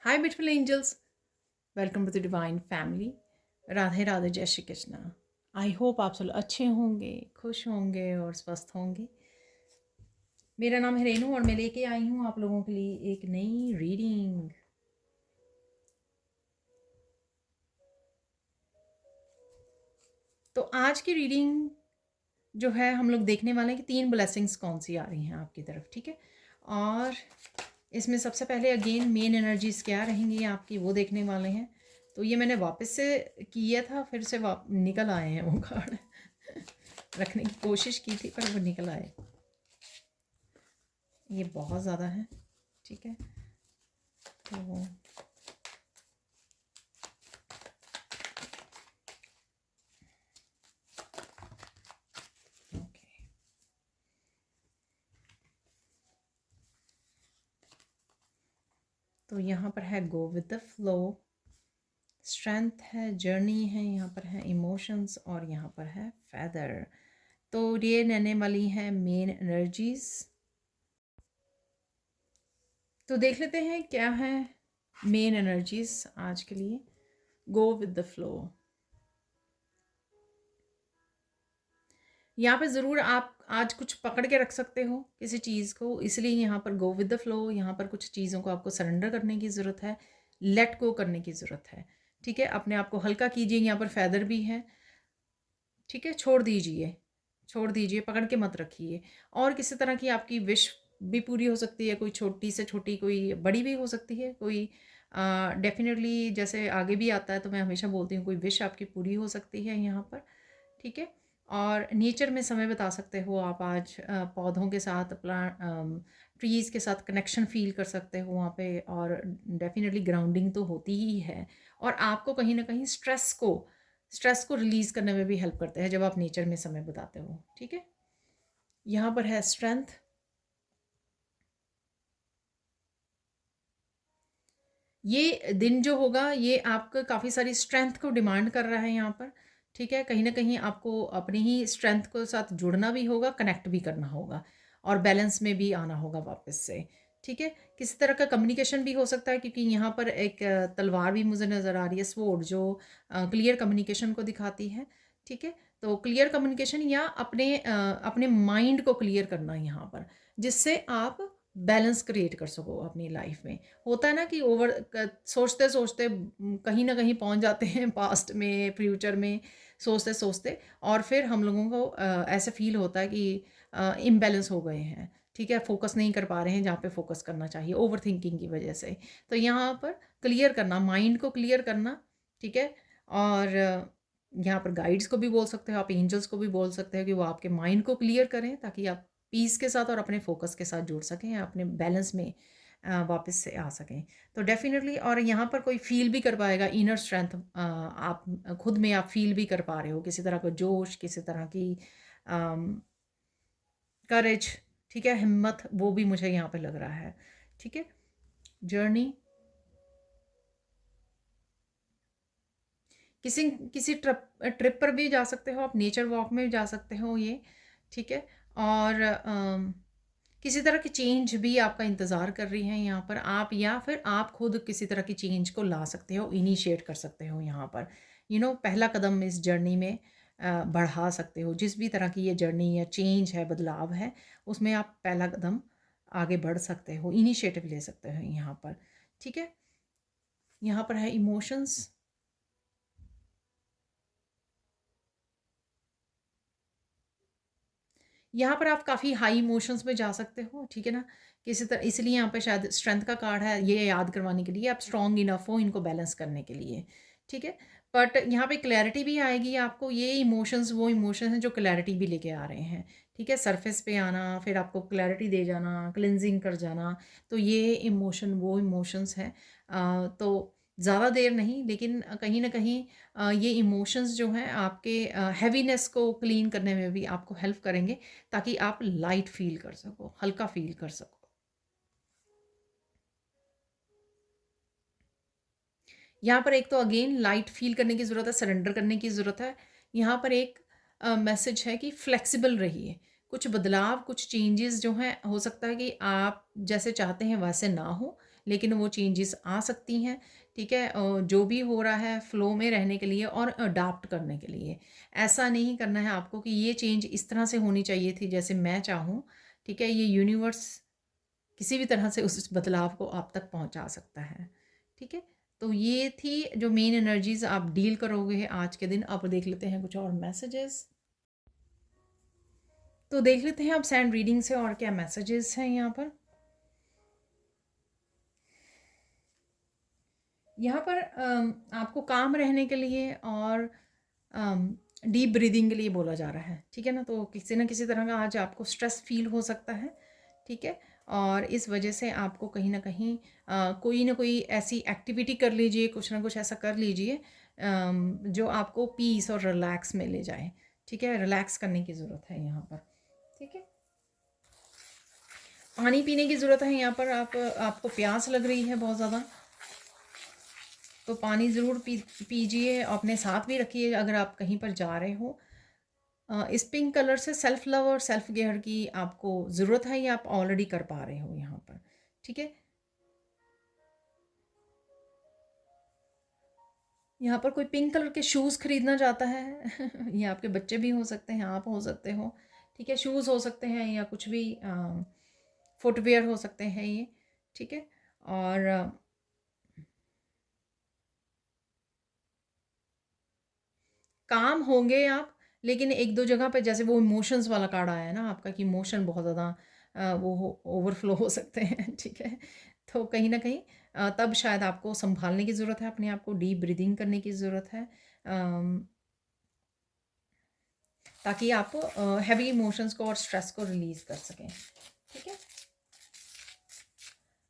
Hi beautiful angels, welcome to the divine family. Radhe Radhe, जय Shri Krishna. I hope आप सब अच्छे होंगे, खुश होंगे और स्वस्थ होंगे। मेरा नाम है रेनू और मैं लेके आई हूँ आप लोगों के लिए एक नई रीडिंग। तो आज की रीडिंग जो है हम लोग देखने वाले हैं कि 3 ब्लेसिंग्स कौन सी आ रही हैं आपकी तरफ, ठीक है। और इसमें सबसे पहले अगेन मेन एनर्जीज क्या रहेंगी आपकी वो देखने वाले हैं। तो ये मैंने वापस से किया था, फिर से निकल आए हैं वो कार्ड रखने की कोशिश की थी पर वो निकल आए। ये बहुत ज़्यादा है, ठीक है। तो ओके, तो यहाँ पर है go with the flow, strength है, जर्नी है, यहाँ पर है इमोशंस और यहाँ पर है फेदर। तो ये रहने वाली है मेन एनर्जीज। तो देख लेते हैं क्या है मेन एनर्जीज आज के लिए। गो विद द फ्लो, यहाँ पे ज़रूर आप आज कुछ पकड़ के रख सकते हो किसी चीज़ को, इसलिए यहाँ पर गो विद द फ्लो। यहाँ पर कुछ चीज़ों को आपको सरेंडर करने की ज़रूरत है, लेट गो करने की ज़रूरत है, ठीक है। अपने आप को हल्का कीजिए, यहाँ पर फेदर भी है, ठीक है। छोड़ दीजिए, छोड़ दीजिए, पकड़ के मत रखिए। और किसी तरह की आपकी विश भी पूरी हो सकती है, कोई छोटी से छोटी, कोई बड़ी भी हो सकती है, कोई डेफिनेटली जैसे आगे भी आता है तो मैं हमेशा बोलती हूँ कोई विश आपकी पूरी हो सकती है यहाँ पर, ठीक है। और नेचर में समय बिता सकते हो आप आज, पौधों के साथ, प्लांट, ट्रीज़ के साथ कनेक्शन फ़ील कर सकते हो वहाँ पे। और डेफिनेटली ग्राउंडिंग तो होती ही है, और आपको कहीं ना कहीं स्ट्रेस को रिलीज़ करने में भी हेल्प करते हैं जब आप नेचर में समय बिताते हो, ठीक है। यहाँ पर है स्ट्रेंथ। ये दिन जो होगा ये आपका काफ़ी सारी स्ट्रेंथ को डिमांड कर रहा है यहाँ पर, ठीक है। कहीं ना कहीं आपको अपनी ही स्ट्रेंथ को साथ जुड़ना भी होगा, कनेक्ट भी करना होगा और बैलेंस में भी आना होगा वापस से, ठीक है। किसी तरह का कम्युनिकेशन भी हो सकता है, क्योंकि यहाँ पर एक तलवार भी मुझे नज़र आ रही है, स्वॉर्ड, जो क्लियर कम्युनिकेशन को दिखाती है, ठीक है। तो क्लियर कम्युनिकेशन या अपने माइंड को क्लियर करना यहाँ पर, जिससे आप बैलेंस क्रिएट कर सको अपनी लाइफ में। होता है ना कि सोचते सोचते कहीं ना कहीं पहुंच जाते हैं पास्ट में, फ्यूचर में, सोचते सोचते, और फिर हम लोगों को ऐसा फील होता है कि इम्बैलेंस हो गए हैं, ठीक है। फोकस नहीं कर पा रहे हैं जहाँ पे फोकस करना चाहिए, ओवर थिंकिंग की वजह से। तो यहाँ पर क्लियर करना, माइंड को क्लियर करना, ठीक है। और यहाँ पर गाइड्स को भी बोल सकते हो आप, एंजल्स को भी बोल सकते हो कि वो आपके माइंड को क्लियर करें, ताकि आप पीस के साथ और अपने फोकस के साथ जुड़ सकें, या अपने बैलेंस में वापस से आ सकें। तो डेफिनेटली, और यहाँ पर कोई फील भी कर पाएगा इनर स्ट्रेंथ, आप खुद में आप फील भी कर पा रहे हो किसी तरह का जोश, किसी तरह की करेज, ठीक है, हिम्मत, वो भी मुझे यहाँ पे लग रहा है, ठीक है। जर्नी, किसी किसी ट्रिप पर भी जा सकते हो आप, नेचर वॉक में भी जा सकते हो ये, ठीक है। और किसी तरह की चेंज भी आपका इंतज़ार कर रही है यहाँ पर आप, या फिर आप खुद किसी तरह की चेंज को ला सकते हो, इनिशिएट कर सकते हो यहाँ पर, पहला कदम इस जर्नी में बढ़ा सकते हो। जिस भी तरह की ये जर्नी या चेंज है, बदलाव है, उसमें आप पहला कदम आगे बढ़ सकते हो, इनिशिएटिव ले सकते हो यहाँ पर, ठीक है। यहाँ पर है इमोशंस। यहाँ पर आप काफ़ी हाई इमोशंस में जा सकते हो, ठीक है ना। किसी तरह, इसलिए यहाँ पे शायद स्ट्रेंथ का कार्ड है, ये याद करवाने के लिए आप स्ट्रॉन्ग इनफ हो इनको बैलेंस करने के लिए, ठीक है। बट यहाँ पे क्लैरिटी भी आएगी आपको, ये इमोशंस वो इमोशंस हैं जो क्लैरिटी भी लेके आ रहे हैं, ठीक है। सरफेस पे आना, फिर आपको क्लैरिटी दे जाना, क्लिनजिंग कर जाना। तो ये इमोशन वो इमोशंस हैं। तो ज़्यादा देर नहीं, लेकिन कहीं ना कहीं ये इमोशंस जो हैं आपके हैवीनेस को क्लीन करने में भी आपको हेल्प करेंगे, ताकि आप लाइट फील कर सको, हल्का फील कर सको। यहाँ पर एक तो अगेन लाइट फील करने की ज़रूरत है, सरेंडर करने की ज़रूरत है। यहाँ पर एक मैसेज है कि फ्लेक्सिबल रहिए। कुछ बदलाव, कुछ चेंजेस जो हैं, हो सकता है कि आप जैसे चाहते हैं वैसे ना हो, लेकिन वो चेंजेस आ सकती हैं, ठीक है। जो भी हो रहा है फ़्लो में रहने के लिए और अडॉप्ट करने के लिए। ऐसा नहीं करना है आपको कि ये चेंज इस तरह से होनी चाहिए थी जैसे मैं चाहूँ, ठीक है। ये यूनिवर्स किसी भी तरह से उस बदलाव को आप तक पहुँचा सकता है, ठीक है। तो ये थी जो मेन एनर्जीज़ आप डील करोगे आज के दिन। अब देख लेते हैं कुछ और मैसेजेस। तो देख लेते हैं अब सैंड रीडिंग से और क्या मैसेजेस हैं यहाँ पर। यहाँ पर आपको काम रहने के लिए और डीप ब्रीदिंग के लिए बोला जा रहा है, ठीक है ना। तो किसी न किसी तरह का आज आपको स्ट्रेस फील हो सकता है, ठीक है। और इस वजह से आपको कहीं ना कहीं कोई ना कोई ऐसी एक्टिविटी कर लीजिए, कुछ ना कुछ ऐसा कर लीजिए जो आपको पीस और रिलैक्स में ले जाए, ठीक है। रिलैक्स करने की ज़रूरत है यहाँ पर, ठीक है। पानी पीने की ज़रूरत है यहाँ पर। आपको प्यास लग रही है बहुत ज़्यादा, तो पानी ज़रूर पीजिए। अपने साथ भी रखिए अगर आप कहीं पर जा रहे हो। इस पिंक कलर से सेल्फ लव और सेल्फ केयर की आपको ज़रूरत है, ये आप ऑलरेडी कर पा रहे हो यहाँ पर, ठीक है। यहाँ पर कोई पिंक कलर के शूज़ खरीदना चाहता है ये आपके बच्चे भी हो सकते हैं, आप हो सकते हो, ठीक है। शूज़ हो सकते हैं या कुछ भी फुटवेयर हो सकते हैं ये, ठीक है। और काम होंगे आप, लेकिन एक दो जगह पे जैसे वो इमोशंस वाला कार्ड आया है ना आपका कि इमोशन बहुत ज़्यादा वो ओवरफ्लो हो सकते हैं ठीक है। तो कहीं ना कहीं तब शायद आपको संभालने की ज़रूरत है, अपने आप को डीप ब्रीदिंग करने की ज़रूरत है, ताकि आप हैवी इमोशंस को और स्ट्रेस को रिलीज़ कर सकें, ठीक है।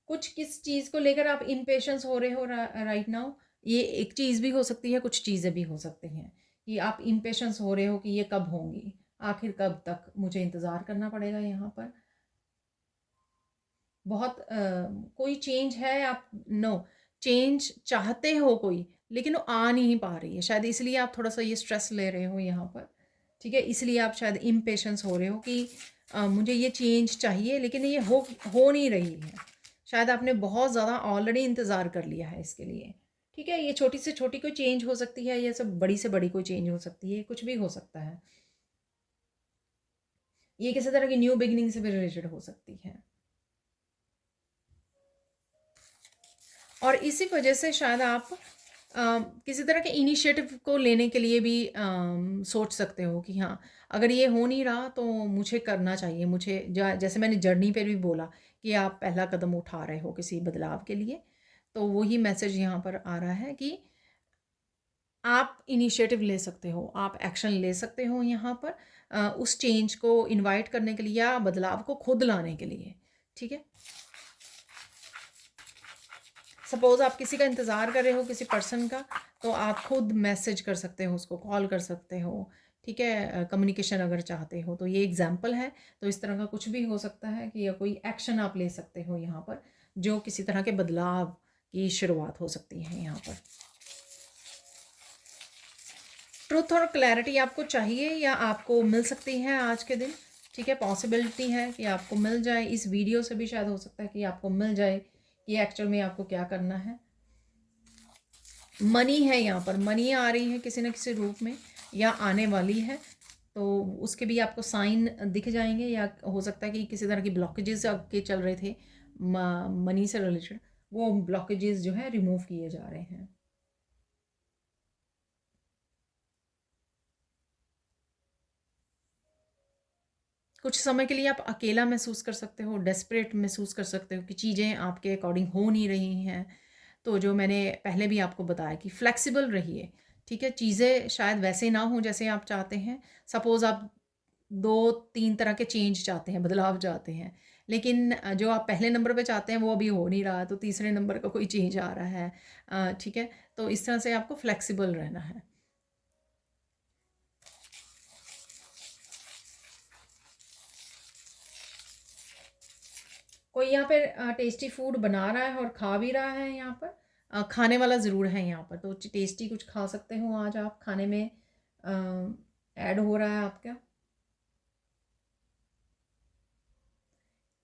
कुछ किस चीज़ को लेकर आप इम्पेशंस हो रहे हो राइट नाउ, ये एक चीज़ भी हो सकती है, कुछ चीज़ें भी हो सकती हैं कि आप इम्पेशंस हो रहे हो कि ये कब होंगी, आखिर कब तक मुझे इंतज़ार करना पड़ेगा यहाँ पर। बहुत कोई चेंज है, आप नो चेंज चाहते हो कोई, लेकिन वो आ नहीं पा रही है शायद, इसलिए आप थोड़ा सा ये स्ट्रेस ले रहे हो यहाँ पर, ठीक है। इसलिए आप शायद इम्पेशंस हो रहे हो कि मुझे ये चेंज चाहिए लेकिन ये हो नहीं रही है। शायद आपने बहुत ज़्यादा ऑलरेडी इंतज़ार कर लिया है इसके लिए, ठीक है। ये छोटी से छोटी कोई चेंज हो सकती है, ये सब बड़ी से बड़ी कोई चेंज हो सकती है, कुछ भी हो सकता है। ये किसी तरह की न्यू बिगिनिंग से भी रिलेटेड हो सकती है। और इसी वजह से शायद आप किसी तरह के इनिशिएटिव को लेने के लिए भी सोच सकते हो कि हाँ, अगर ये हो नहीं रहा तो मुझे करना चाहिए। मुझे जैसे मैंने जर्नी पे भी बोला कि आप पहला कदम उठा रहे हो किसी बदलाव के लिए, तो वही मैसेज यहाँ पर आ रहा है कि आप इनिशिएटिव ले सकते हो, आप एक्शन ले सकते हो यहाँ पर उस चेंज को इनवाइट करने के लिए या बदलाव को खुद लाने के लिए, ठीक है। सपोज़ आप किसी का इंतज़ार कर रहे हो, किसी पर्सन का, तो आप खुद मैसेज कर सकते हो, उसको कॉल कर सकते हो, ठीक है। कम्युनिकेशन अगर चाहते हो तो ये एग्जांपल है। तो इस तरह का कुछ भी हो सकता है कि या कोई एक्शन आप ले सकते हो यहाँ पर, जो किसी तरह के बदलाव की शुरुआत हो सकती है यहाँ पर। ट्रुथ और क्लैरिटी आपको चाहिए या आपको मिल सकती है आज के दिन, ठीक है। पॉसिबिलिटी है कि आपको मिल जाए, इस वीडियो से भी शायद हो सकता है कि आपको मिल जाए कि एक्चुअल में आपको क्या करना है। मनी है यहाँ पर, मनी आ रही है किसी न किसी रूप में या आने वाली है, तो उसके भी आपको साइन दिख जाएंगे। या हो सकता है कि किसी तरह की ब्लॉकेजेस आपके चल रहे थे मनी से रिलेटेड, वो ब्लॉकेजेस जो है रिमूव किए जा रहे हैं। कुछ समय के लिए आप अकेला महसूस कर सकते हो, डेस्परेट महसूस कर सकते हो कि चीज़ें आपके अकॉर्डिंग हो नहीं रही हैं। तो जो मैंने पहले भी आपको बताया कि फ्लेक्सिबल रहिए, ठीक है। चीज़ें शायद वैसे ना हो जैसे आप चाहते हैं। सपोज़ आप 2-3 तरह के चेंज चाहते हैं, बदलाव चाहते हैं, लेकिन जो आप पहले नंबर पे चाहते हैं वो अभी हो नहीं रहा, तो तीसरे नंबर का कोई चेंज आ रहा है, ठीक है। तो इस तरह से आपको फ्लेक्सिबल रहना है। कोई यहाँ पे टेस्टी फूड बना रहा है और खा भी रहा है यहाँ पर, खाने वाला ज़रूर है यहाँ पर, तो टेस्टी कुछ खा सकते हो आज आप, खाने में ऐड हो रहा है आपका।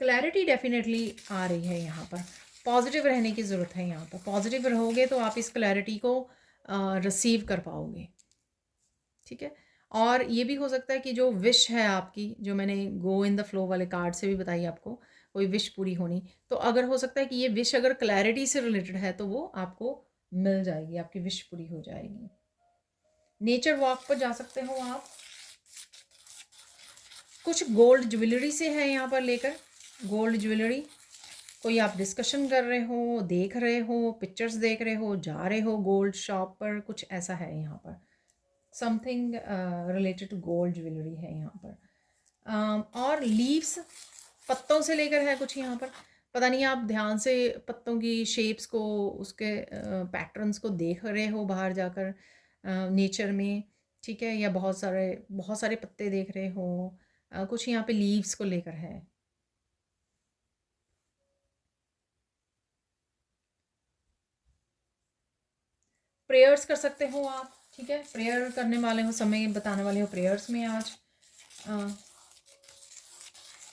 क्लैरिटी डेफिनेटली आ रही है यहाँ पर, पॉजिटिव रहने की ज़रूरत है यहाँ पर। पॉजिटिव रहोगे तो आप इस क्लैरिटी को रिसीव कर पाओगे, ठीक है। और ये भी हो सकता है कि जो विश है आपकी, जो मैंने गो इन द फ्लो वाले कार्ड से भी बताई आपको, कोई विश पूरी होनी, तो अगर हो सकता है कि ये विश अगर क्लैरिटी से रिलेटेड है तो वो आपको मिल जाएगी, आपकी विश पूरी हो जाएगी। नेचर वॉक पर जा सकते हो आप। कुछ गोल्ड ज्वेलरी से है यहाँ पर लेकर, गोल्ड ज्वेलरी। कोई आप डिस्कशन कर रहे हो, देख रहे हो, पिक्चर्स देख रहे हो, जा रहे हो गोल्ड शॉप पर, कुछ ऐसा है यहाँ पर। Something related to gold jewellery है यहाँ पर। और लीव्स, पत्तों से लेकर है कुछ यहाँ पर। पता नहीं आप ध्यान से पत्तों की शेप्स को, उसके पैटर्न्स को देख रहे हो बाहर जाकर नेचर में, ठीक है, या बहुत सारे पत्ते देख रहे हो। कुछ यहाँ पे लीव्स को लेकर है। प्रेयर्स कर सकते हो आप, ठीक है, प्रेयर करने वाले हो, समय बताने वाले हो प्रेयर्स में आज।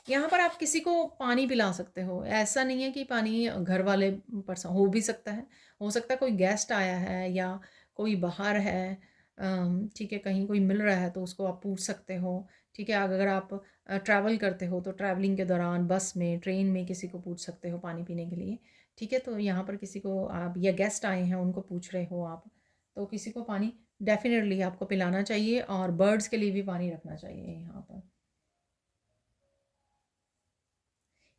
यहाँ पर आप किसी को पानी पिला सकते हो। ऐसा नहीं है कि पानी घर वाले पर्सन, हो भी सकता है, हो सकता है कोई गेस्ट आया है या कोई बाहर है, ठीक है, कहीं कोई मिल रहा है तो उसको आप पूछ सकते हो, ठीक है। अगर आप ट्रैवल करते हो तो ट्रैवलिंग के दौरान बस में, ट्रेन में किसी को पूछ सकते हो पानी पीने के लिए, ठीक है। तो यहाँ पर किसी को आप, या गेस्ट आए हैं उनको पूछ रहे हो आप, तो किसी को पानी डेफिनेटली आपको पिलाना चाहिए, और बर्ड्स के लिए भी पानी रखना चाहिए यहाँ पर।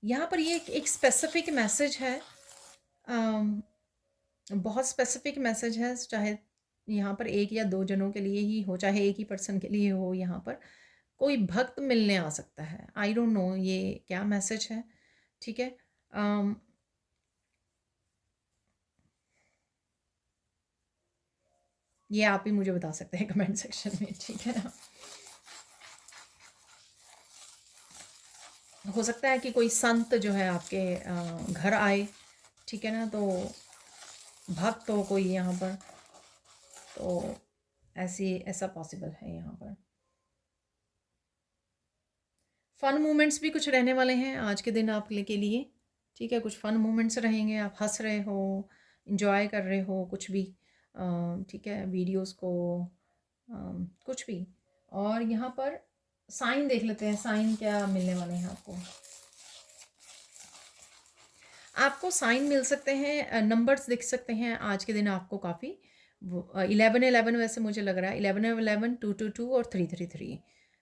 यहाँ पर ये एक स्पेसिफिक मैसेज है, बहुत स्पेसिफिक मैसेज है, चाहे यहाँ पर एक या दो जनों के लिए ही हो, चाहे एक ही पर्सन के लिए हो। यहाँ पर कोई भक्त मिलने आ सकता है। आई डोंट नो ये क्या मैसेज है, ठीक है। ये आप ही मुझे बता सकते हैं कमेंट सेक्शन में, ठीक है ना। हो सकता है कि कोई संत जो है आपके घर आए, ठीक है ना, तो भक्त हो कोई यहाँ पर, तो ऐसा पॉसिबल है यहाँ पर। फ़न मोमेंट्स भी कुछ रहने वाले हैं आज के दिन आप के लिए, ठीक है। कुछ फ़न मोमेंट्स रहेंगे, आप हंस रहे हो, इंजॉय कर रहे हो कुछ भी, ठीक है, वीडियोस को, कुछ भी। और यहाँ पर साइन देख लेते हैं, साइन क्या मिलने वाले हैं आपको। आपको साइन मिल सकते हैं, नंबर्स दिख सकते हैं आज के दिन आपको काफ़ी। 1111 वैसे मुझे लग रहा है, 1111, 222 और 333।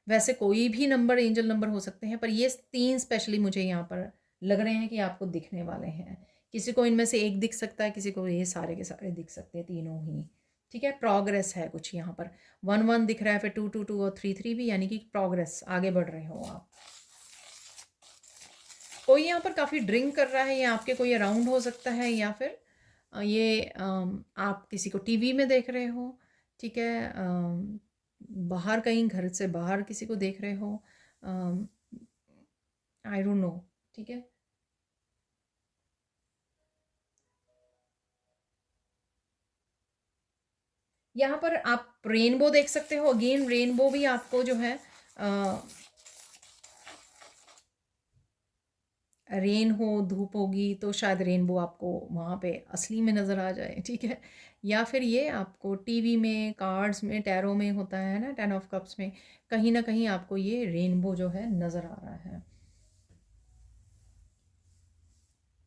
वैसे कोई भी नंबर एंजल नंबर हो सकते हैं, पर ये 3 स्पेशली मुझे यहाँ पर लग रहे हैं कि आपको दिखने वाले हैं। किसी को इनमें से एक दिख सकता है, किसी को ये सारे के सारे दिख सकते हैं, तीनों ही, ठीक है। प्रोग्रेस है कुछ यहाँ पर, 11 दिख रहा है, फिर 222 और 33 भी, यानी कि प्रोग्रेस, आगे बढ़ रहे हो आप। कोई यहाँ पर काफ़ी ड्रिंक कर रहा है, या आपके कोई अराउंड हो सकता है, या फिर ये आप किसी को टीवी में देख रहे हो, ठीक है, बाहर कहीं घर से बाहर किसी को देख रहे हो, आई डोंट नो, ठीक है। यहाँ पर आप रेनबो देख सकते हो। अगेन रेनबो भी आपको जो है, रेन हो, धूप होगी तो शायद रेनबो आपको वहाँ पे असली में नज़र आ जाए, ठीक है। या फिर ये आपको टीवी में, कार्ड्स में, टैरो में होता है ना, 10 ऑफ कप्स में, कहीं ना कहीं आपको ये रेनबो जो है नज़र आ रहा है।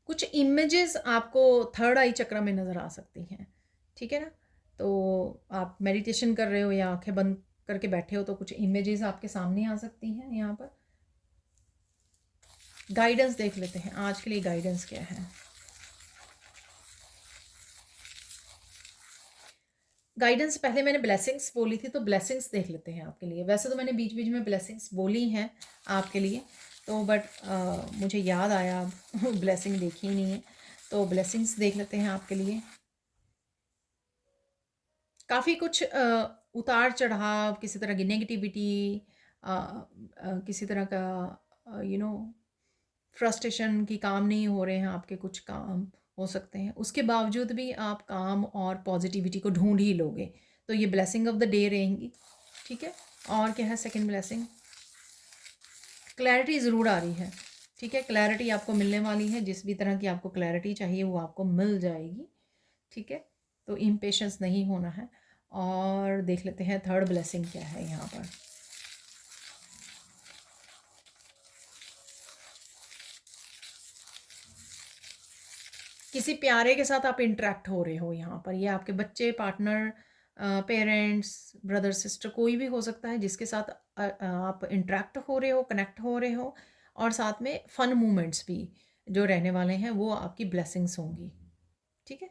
कुछ इमेजेस आपको थर्ड आई चक्र में नज़र आ सकती हैं, ठीक है ना। तो आप मेडिटेशन कर रहे हो या आंखें बंद करके बैठे हो तो कुछ इमेजेस आपके सामने आ सकती हैं यहाँ पर। गाइडेंस देख लेते हैं आज के लिए, गाइडेंस क्या है। गाइडेंस पहले मैंने ब्लेसिंग्स बोली थी, तो ब्लेसिंग्स देख लेते हैं आपके लिए। वैसे तो मैंने बीच बीच में ब्लेसिंग्स बोली हैं आपके लिए, तो बट मुझे याद आया अब ब्लेसिंग देखी ही नहीं है, तो ब्लेसिंग्स देख लेते हैं आपके लिए। काफ़ी कुछ उतार चढ़ाव, किसी तरह की नेगेटिविटी, किसी तरह का फ्रस्ट्रेशन की काम नहीं हो रहे हैं आपके, कुछ काम हो सकते हैं, उसके बावजूद भी आप काम और पॉजिटिविटी को ढूंढ ही लोगे, तो ये ब्लेसिंग ऑफ द डे रहेंगी, ठीक है। और क्या है सेकंड ब्लेसिंग, क्लैरिटी ज़रूर आ रही है, ठीक है, क्लैरिटी आपको मिलने वाली है, जिस भी तरह की आपको क्लैरिटी चाहिए वो आपको मिल जाएगी। ठीक है, तो इम्पेशेंस नहीं होना है। और देख लेते हैं थर्ड ब्लेसिंग क्या है यहाँ पर। किसी प्यारे के साथ आप इंटरेक्ट हो रहे हो यहाँ पर, ये आपके बच्चे, पार्टनर, पेरेंट्स, ब्रदर सिस्टर, कोई भी हो सकता है जिसके साथ आप इंटरेक्ट हो रहे हो, कनेक्ट हो रहे हो। और साथ में फ़न मोमेंट्स भी जो रहने वाले हैं वो आपकी ब्लेसिंग्स होंगी। ठीक है,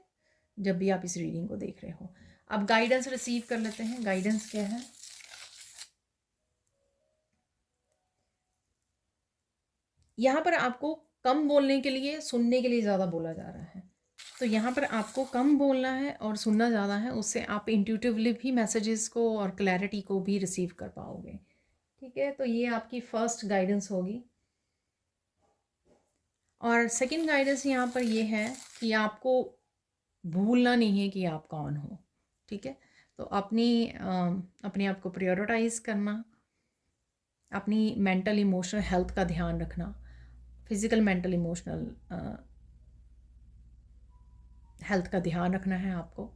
जब भी आप इस रीडिंग को देख रहे हो। अब गाइडेंस रिसीव कर लेते हैं, गाइडेंस क्या है। यहाँ पर आपको कम बोलने के लिए, सुनने के लिए ज़्यादा बोला जा रहा है। तो यहाँ पर आपको कम बोलना है और सुनना ज़्यादा है, उससे आप इंट्यूटिवली भी मैसेजेस को और क्लैरिटी को भी रिसीव कर पाओगे। ठीक है, तो ये आपकी फर्स्ट गाइडेंस होगी। और सेकंड गाइडेंस यहाँ पर ये है कि आपको भूलना नहीं है कि आप कौन हो। ठीक है, तो अपने आप को प्रायोरिटाइज करना, अपनी मेंटल इमोशनल हेल्थ का ध्यान रखना, फिज़िकल मेंटल इमोशनल हेल्थ का ध्यान रखना है आपको।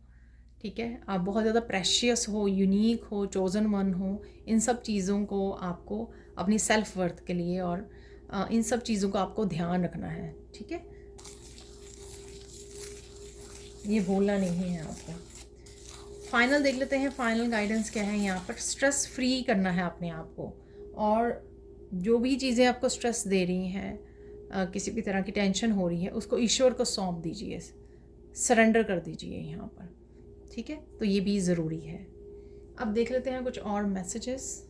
ठीक है, आप बहुत ज़्यादा प्रेशियस हो, यूनिक हो, चोज़न वन हो, इन सब चीज़ों को आपको अपनी सेल्फ वर्थ के लिए और इन सब चीज़ों को आपको ध्यान रखना है। ठीक है, ये भूलना नहीं है आपको। फाइनल देख लेते हैं, फाइनल गाइडेंस क्या है यहाँ पर। स्ट्रेस फ्री करना है अपने आप को, और जो भी चीज़ें आपको स्ट्रेस दे रही हैं, किसी भी तरह की टेंशन हो रही है, उसको ईश्वर को सौंप दीजिए, सरेंडर कर दीजिए यहाँ पर। ठीक है, तो ये भी ज़रूरी है। अब देख लेते हैं कुछ और मैसेजेस।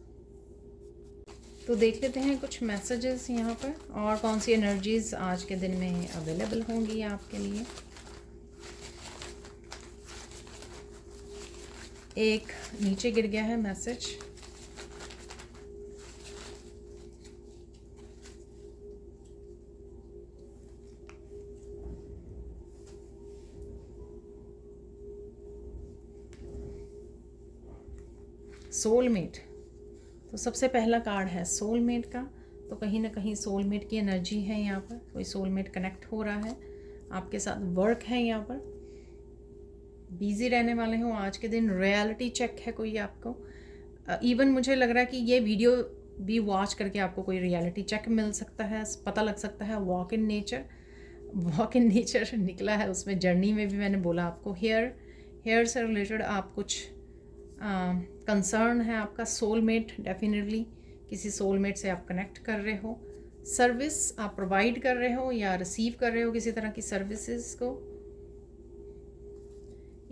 तो देख लेते हैं कुछ मैसेजेस यहाँ पर, और कौन सी एनर्जीज़ आज के दिन में अवेलेबल होंगी आपके लिए। एक नीचे गिर गया है मैसेज। सोलमेट, तो सबसे पहला कार्ड है सोलमेट का। तो कहीं ना कहीं सोलमेट की एनर्जी है यहाँ पर, कोई सोलमेट कनेक्ट हो रहा है आपके साथ, वर्क है यहाँ पर, बिजी रहने वाले हो आज के दिन, रियलिटी चेक है कोई आपको। इवन मुझे लग रहा है कि ये वीडियो भी वॉच करके आपको कोई रियलिटी चेक मिल सकता है, पता लग सकता है। Walk in nature, walk in nature निकला है, उसमें जर्नी में भी मैंने बोला आपको हेयर से रिलेटेड आप कुछ कंसर्न है आपका। सोलमेट, डेफिनेटली किसी सोलमेट से आप कनेक्ट कर रहे हो, सर्विस आप प्रोवाइड कर रहे हो या रिसीव कर रहे हो किसी तरह की सर्विसेज को।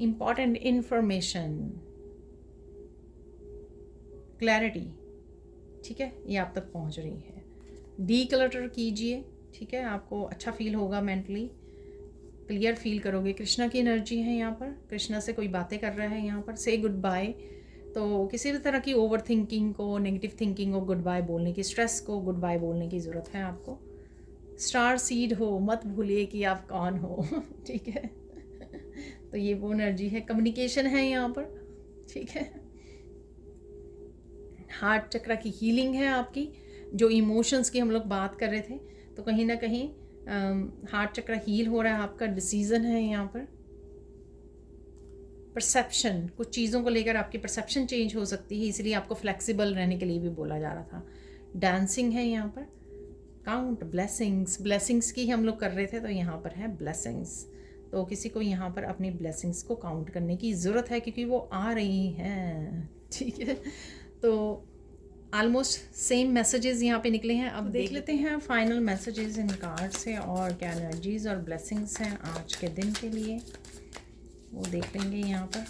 इम्पॉर्टेंट इंफॉर्मेशन, क्लैरिटी, ठीक है, ये आप तक पहुंच रही है। डी क्लटर कीजिए, ठीक है, आपको अच्छा फील होगा, मेंटली क्लियर फील करोगे। कृष्णा की एनर्जी है यहाँ पर, कृष्णा से कोई बातें कर रहा है यहाँ पर। से गुड बाय, तो किसी भी तरह की ओवर थिंकिंग को, नेगेटिव थिंकिंग को गुड बाय बोलने की, स्ट्रेस को गुड बाय बोलने की ज़रूरत है आपको। स्टार सीड हो, मत भूलिए कि आप कौन हो। ठीक है, तो ये वो एनर्जी है। कम्युनिकेशन है यहाँ पर, ठीक है। हार्ट चक्र की हीलिंग है आपकी, जो इमोशंस की हम लोग बात कर रहे थे, तो कहीं ना कहीं हार्ट चक्र हील हो रहा है आपका। डिसीजन है यहाँ पर। परसेप्शन, कुछ चीज़ों को लेकर आपकी परसेप्शन चेंज हो सकती है, इसलिए आपको फ्लेक्सिबल रहने के लिए भी बोला जा रहा था। डांसिंग है यहाँ पर। काउंट ब्लेसिंग्स, ब्लेसिंग्स की हम लोग कर रहे थे, तो यहाँ पर है ब्लेसिंग्स। तो किसी को यहाँ पर अपनी ब्लेसिंग्स को काउंट करने की ज़रूरत है, क्योंकि वो आ रही हैं। ठीक है, तो ऑलमोस्ट सेम मैसेजेस यहाँ पे निकले हैं। अब देख लेते हैं फाइनल मैसेजेस इन कार्ड से, और क्या एनर्जीज और ब्लेसिंग्स हैं आज के दिन के लिए, वो देख लेंगे यहाँ पर।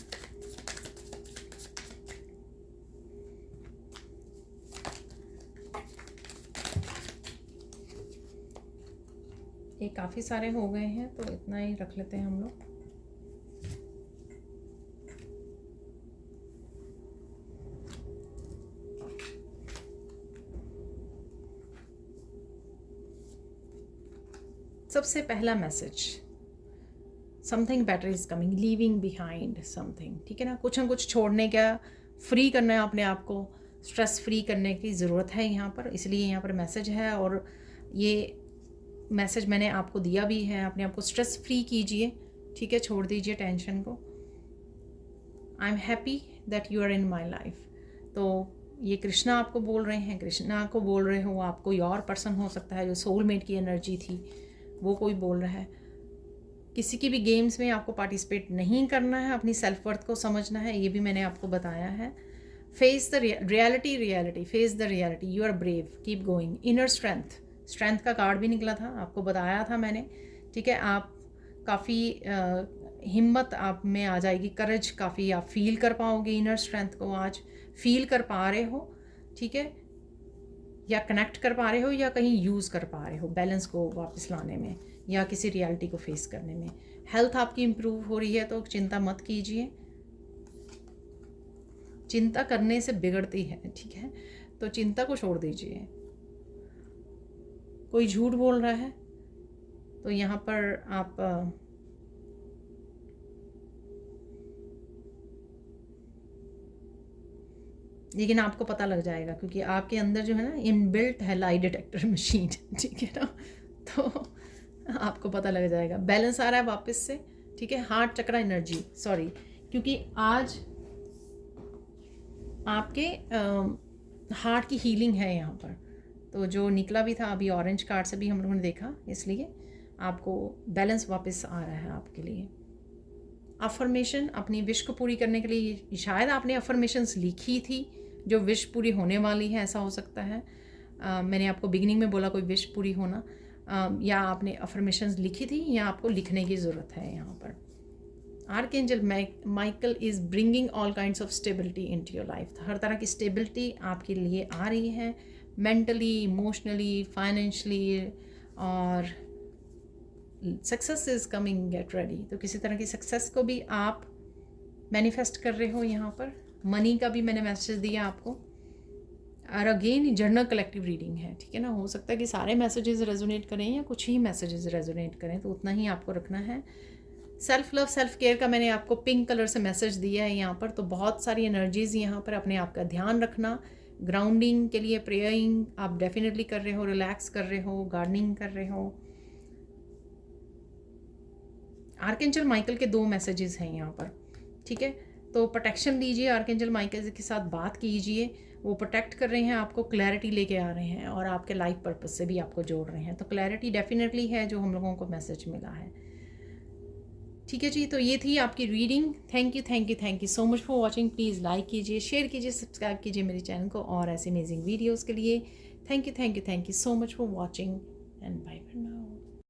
ये काफ़ी सारे हो गए हैं, तो इतना ही रख लेते हैं हम लोग। सबसे पहला message, something better is coming, leaving behind something. ठीक है ना, कुछ छोड़ने का, फ्री करना है अपने आप को, स्ट्रेस फ्री करने की ज़रूरत है यहाँ पर, इसलिए यहाँ पर मैसेज है। और ये मैसेज मैंने आपको दिया भी है, अपने आप को स्ट्रेस फ्री कीजिए, ठीक है, छोड़ दीजिए टेंशन को। I am happy that you are in my life. तो ये कृष्णा आपको बोल रहे हैं, कृष्णा को बोल रहे हो आप, कोई और पर्सन हो सकता है जो सोलमेट की एनर्जी थी वो कोई बोल रहा है। किसी की भी गेम्स में आपको पार्टिसिपेट नहीं करना है, अपनी सेल्फ वर्थ को समझना है, ये भी मैंने आपको बताया है। Face the reality, face the reality, you are brave, keep going, inner strength का कार्ड भी निकला था, आपको बताया था मैंने, ठीक है। आप काफ़ी हिम्मत आप में आ जाएगी, करेज काफ़ी आप फील कर पाओगे, इनर स्ट्रेंथ को आज फील कर पा रहे हो, ठीक है, या कनेक्ट कर पा रहे हो या कहीं यूज़ कर पा रहे हो बैलेंस को वापस लाने में या किसी रियलिटी को फेस करने में। हेल्थ आपकी इम्प्रूव हो रही है तो चिंता मत कीजिए, चिंता करने से बिगड़ती है, ठीक है, तो चिंता को छोड़ दीजिए। कोई झूठ बोल रहा है तो यहाँ पर आप लेकिन आपको पता लग जाएगा क्योंकि आपके अंदर जो है ना इनबिल्ट है लाई डिटेक्टर मशीन, ठीक है ना, तो आपको पता लग जाएगा। बैलेंस आ रहा है वापस से, ठीक है। हार्ट चक्रा एनर्जी, सॉरी, क्योंकि आज आपके हार्ट की हीलिंग है यहाँ पर, तो जो निकला भी था अभी ऑरेंज कार्ड से भी हम लोगों ने देखा, इसलिए आपको बैलेंस वापस आ रहा है आपके लिए। अफर्मेशन अपनी विश को पूरी करने के लिए, शायद आपने अफर्मेशंस लिखी थी जो विश पूरी होने वाली है, ऐसा हो सकता है। मैंने आपको बिगिनिंग में बोला कोई विश पूरी होना, या आपने अफर्मेशंस लिखी थी या आपको लिखने की ज़रूरत है यहाँ पर। Archangel Michael is bringing all kinds of stability into your life. हर तरह की स्टेबिलिटी आपके लिए आ रही है, मेंटली, इमोशनली, फाइनेंशली, और success is coming, get ready. तो किसी तरह की सक्सेस को भी आप मैनिफेस्ट कर रहे हो यहाँ पर। मनी का भी मैंने मैसेज दिया आपको। और अगेन जर्नल कलेक्टिव रीडिंग है, ठीक है ना, हो सकता है कि सारे मैसेजेस रेजोनेट करें या कुछ ही मैसेजेस रेजोनेट करें, तो उतना ही आपको रखना है। सेल्फ लव, सेल्फ केयर का मैंने आपको पिंक कलर से मैसेज दिया है यहाँ पर। तो बहुत सारी एनर्जीज़ यहाँ पर, अपने आप का ध्यान रखना, ग्राउंडिंग के लिए प्रेयरिंग आप डेफिनेटली कर रहे हो, रिलैक्स कर रहे हो, गार्डनिंग कर रहे हो। आर्कएंजल माइकल के 2 मैसेजेस हैं यहाँ पर, ठीक है। तो प्रोटेक्शन लीजिए, आर्कएंजल माइकल के साथ बात कीजिए, वो प्रोटेक्ट कर रहे हैं आपको, क्लैरिटी लेके आ रहे हैं और आपके लाइफ पर्पस से भी आपको जोड़ रहे हैं। तो क्लैरिटी डेफिनेटली है जो हम लोगों को मैसेज मिला है, ठीक है जी। तो ये थी आपकी reading. Thank you so much for watching. Please like कीजिए, शेयर कीजिए, सब्सक्राइब कीजिए मेरे चैनल को और ऐसे अमेजिंग वीडियोज़ के लिए। Thank you so much for watching and bye bye.